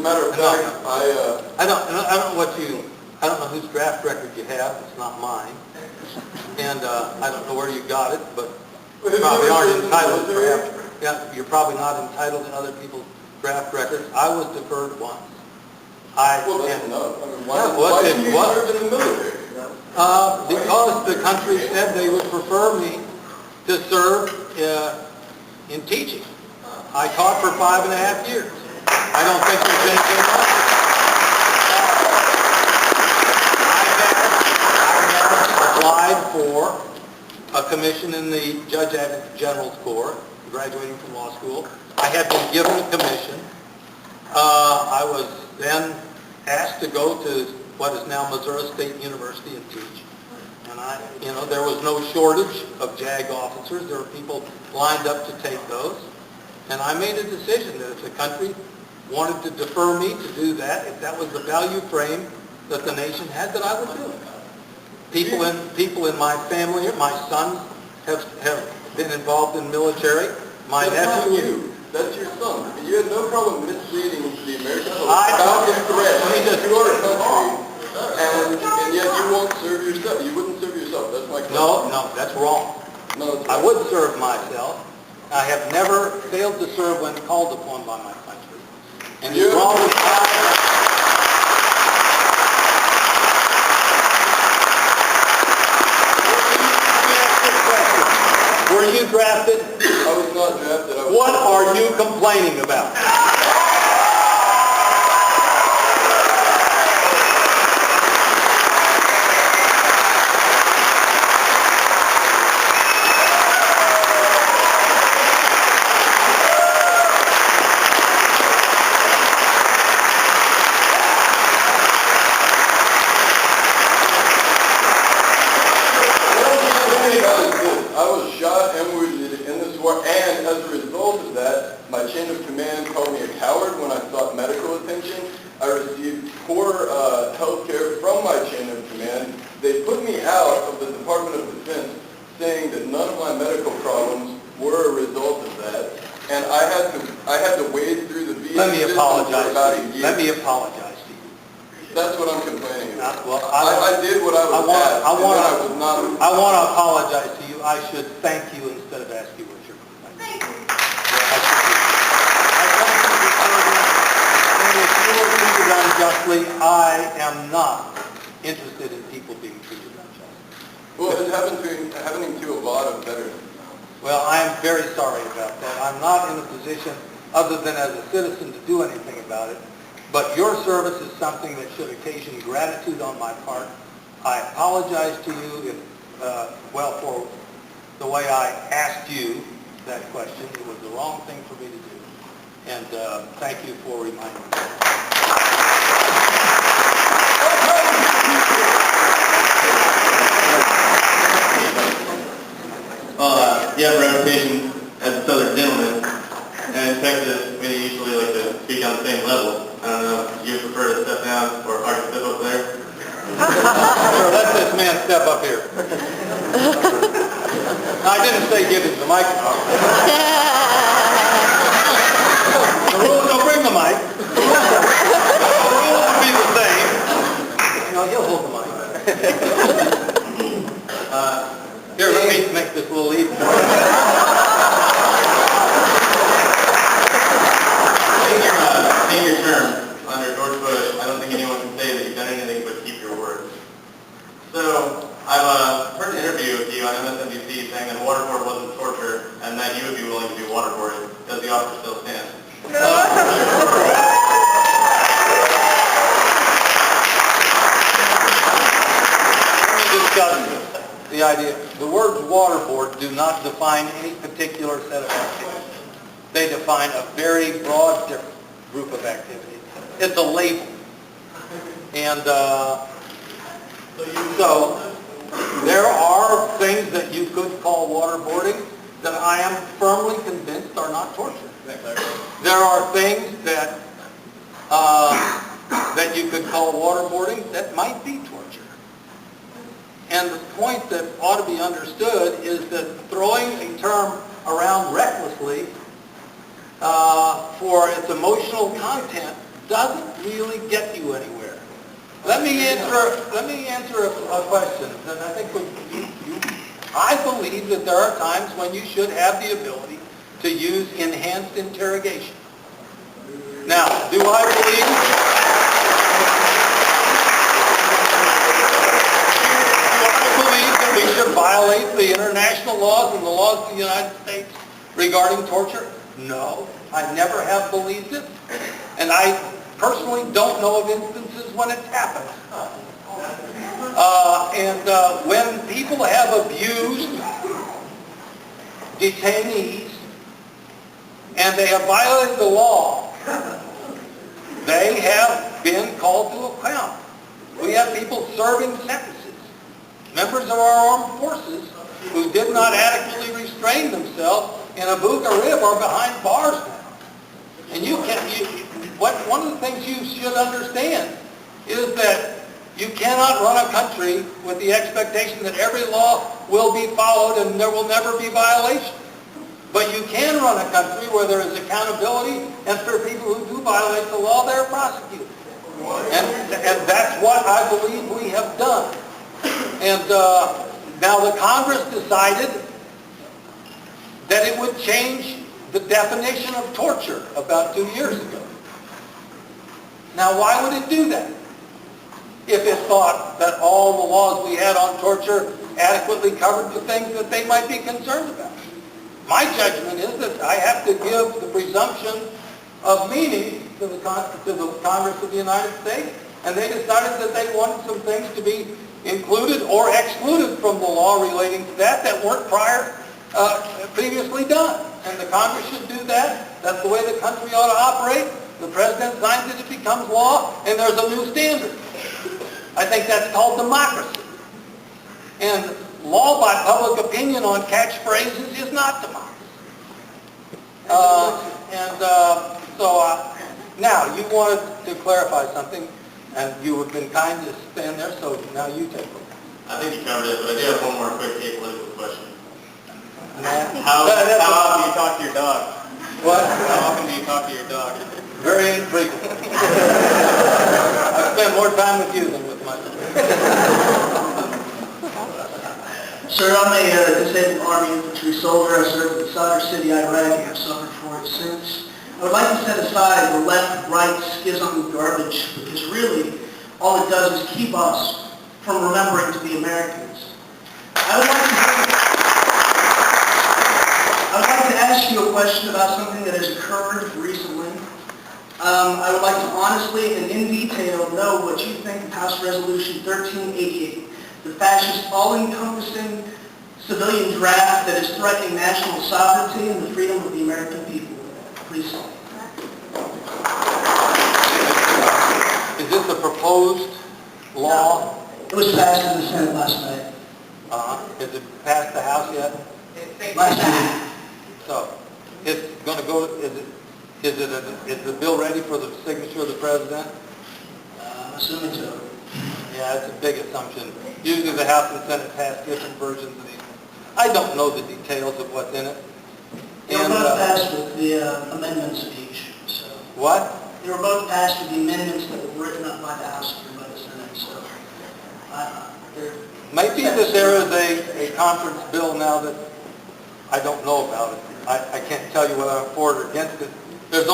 matter of fact, I don't know whose draft record you have. It's not mine, and I don't know where you got it, but you probably aren't entitled. You're probably not entitled to other people's draft records. I was deferred once. Well, that's enough. I mean, why didn't you serve in the military? Because the country said they would prefer me to serve in teaching. I taught for 5.5 years. I don't think there's anything wrong with it. I have applied for a commission in the Judge Advocate General's Corps, graduating from law school. I had been given a commission. I was then asked to go to what is now Missouri State University and teach. And there was no shortage of JAG officers. There were people lined up to take those. And I made a decision that if the country wanted to defer me to do that, if that was the value frame that the nation had, that I would do it. People in my family, my sons have been involved in military. My That's nephew. not you. That's your son. You had no problem misleading the American public about the threat to our country, and yet you won't serve yourself. You wouldn't serve yourself. That's my question. No, that's wrong. No, that's I right. would serve myself. I have never failed to serve when called upon by my country. And as long as were you drafted? I was not drafted. What are you complaining about? I was shot and wounded in this war, and as a result of that, my chain of command called me a coward when I sought medical attention. I received poor health care from my chain of command. They put me out of the Department of Defense, saying that none of my medical problems were a result of that, and I had to wade through the VA Let me system apologize for about to a you. year. Let me apologize to you. That's what I'm complaining about. Well, I did what I was asked, and then I was not. I want to apologize to you. I should thank you instead of ask you what you're complaining about. I thank you for serving, and if you were treated unjustly, I am not interested in people being treated unjustly. Well, it's happening to a lot of veterans. Well, I am very sorry about that. I'm not in a position, other than as a citizen, to do anything about it. But your service is something that should occasion gratitude on my part. I apologize to you for the way I asked you that question. It was the wrong thing for me to do. And thank you for reminding me. You have a reputation as a Southern gentleman, and in Texas, we usually like to speak on the same level. I don't know, do you prefer to step down or hard to step up there? Sure, let this man step up here. I didn't say give him the microphone. The rules don't bring the mic. The rules will be the same. He'll hold the mic. Here, let me make this a little easier. In your term under George Bush, I don't think anyone can say that you've done anything but keep your word. So I've heard an interview with you on MSNBC saying that waterboard wasn't torture and that you would be willing to do waterboarding. Does the offer still stand? The idea, the words waterboard do not define any particular set of activities. They define a very broad group of activities. It's a label. And so there are things that you could call waterboarding that I am firmly convinced are not torture. There are things that that you could call waterboarding that might be torture. And the point that ought to be understood is that throwing a term around recklessly for its emotional content doesn't really get you anywhere. Let me answer a question, and I think I believe that there are times when you should have the ability to use enhanced interrogation. Now, do I believe that we should violate the international laws and the laws of the United States regarding torture? No, I never have believed it, and I personally don't know of instances when it's happened. When people have abused detainees and they have violated the law, they have been called to account. We have people serving sentences, members of our armed forces, who did not adequately restrain themselves in Abu Ghraib are behind bars now. And one of the things you should understand is that you cannot run a country with the expectation that every law will be followed and there will never be violation. But you can run a country where there is accountability, and for people who do violate the law, they're prosecuted. And that's what I believe we have done. And now the Congress decided that it would change the definition of torture about 2 years ago. Now, why would it do that? If it thought that all the laws we had on torture adequately covered the things that they might be concerned about. My judgment is that I have to give the presumption of meaning to the Congress of the United States, and they decided that they wanted some things to be included or excluded from the law relating to that weren't previously done. And the Congress should do that. That's the way the country ought to operate. The President signs it, it becomes law, and there's a new standard. I think that's called democracy. And law by public opinion on catchphrases is not democracy. Now, you wanted to clarify something, and you have been kind to stand there, so now you take it. I think you covered it, but I do have one more quick apolitical question. How often do you talk to your dog? What? How often do you talk to your dog? Very infrequently. I spend more time with you than with my dog. Sir, I'm a disabled Army infantry soldier. I served in Sadr City, Iraq, and have suffered for it since. I would like to set aside the left-right schism garbage, because really, all it does is keep us from remembering to be Americans. I would like to ask you a question about something that has occurred recently. I would like to honestly and in detail know what you think of House Resolution 1388, the fascist, all-encompassing civilian draft that is threatening national sovereignty and the freedom of the American people. Please. Is this a proposed law? No. It was passed in the Senate last night. Has it passed the House yet? Last night. So, it's going to go, is the bill ready for the signature of the President? I'm assuming so. Yeah, that's a big assumption. Usually the House and Senate pass different versions of these. I don't know the details of what's in it. They were both passed with the amendments of each. So. What? They were both passed with the amendments that were written up by the House and by the Senate. So, might be that there is a conference bill now that I don't know about it. I can't tell you whether I'm for it or against it. There's